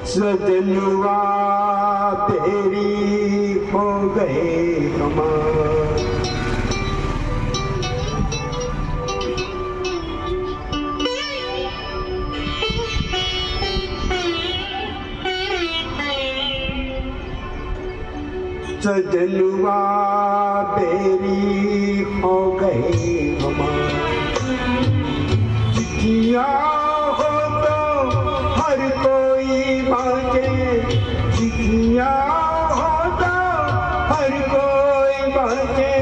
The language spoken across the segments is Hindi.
सजनुआ तेरी हो गए कमाल। सजनुआ तेरी हो गए कमाल। चिट्ठियाँ हो तो हर कोई बाँचे, चिट्ठियाँ हो तो हर कोई बाँचे,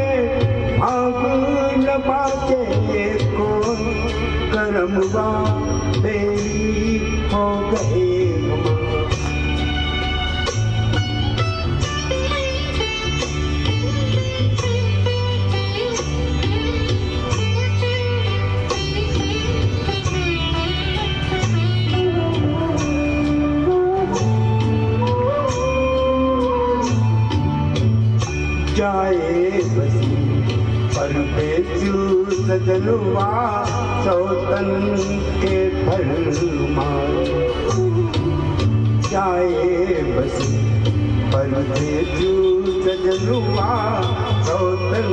भाग न बाँचे कोई, करमवा तेरी हो गए कमाल। जाए बसी परदेसु सजनुआ सौतन के फरमान। जाए बसी परदेसु सजनुआ सौतन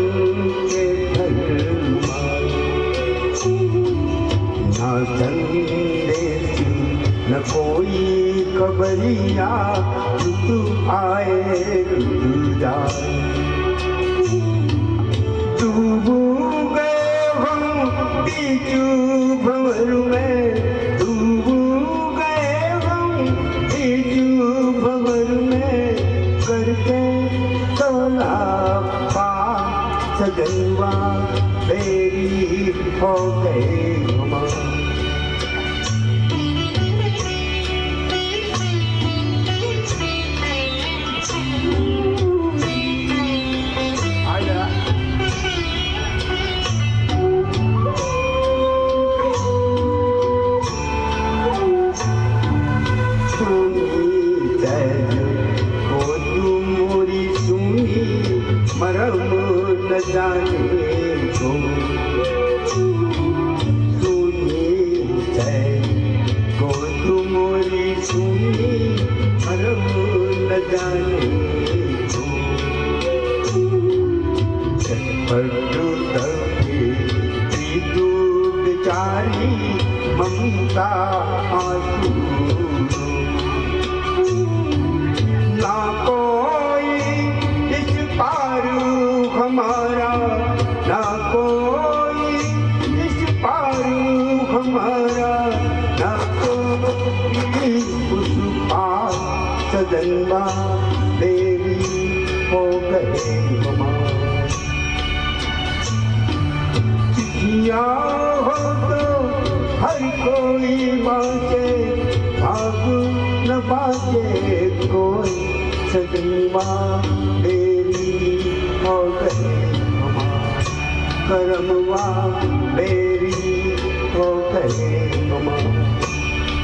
के फरमान। ना संदेश न कोई खबरिया, ऋतु आए ऋतु जाए। डूबू गए हम बीचू भंवर में, डूबू गए हम बीचू भंवर में, करके तोला पार सजनुआ तेरी हो गए कमाल। मरम न जाने को सुनी है को तुम्हारी सुनी, मरम न जाने को तू बेचारी ममता आंसू। ना कोई इस पारू हमारा, ना कोई इस पारू हमारा, ना कोई उस पार सजनुआ तेरी हो गए कमाल। चिट्ठियाँ हो तो हर कोई बाँचे, भाग न बाँचे कोई, सजनुआ तेरी हो गए कमाल। करमवा तेरी हो गए कमाल।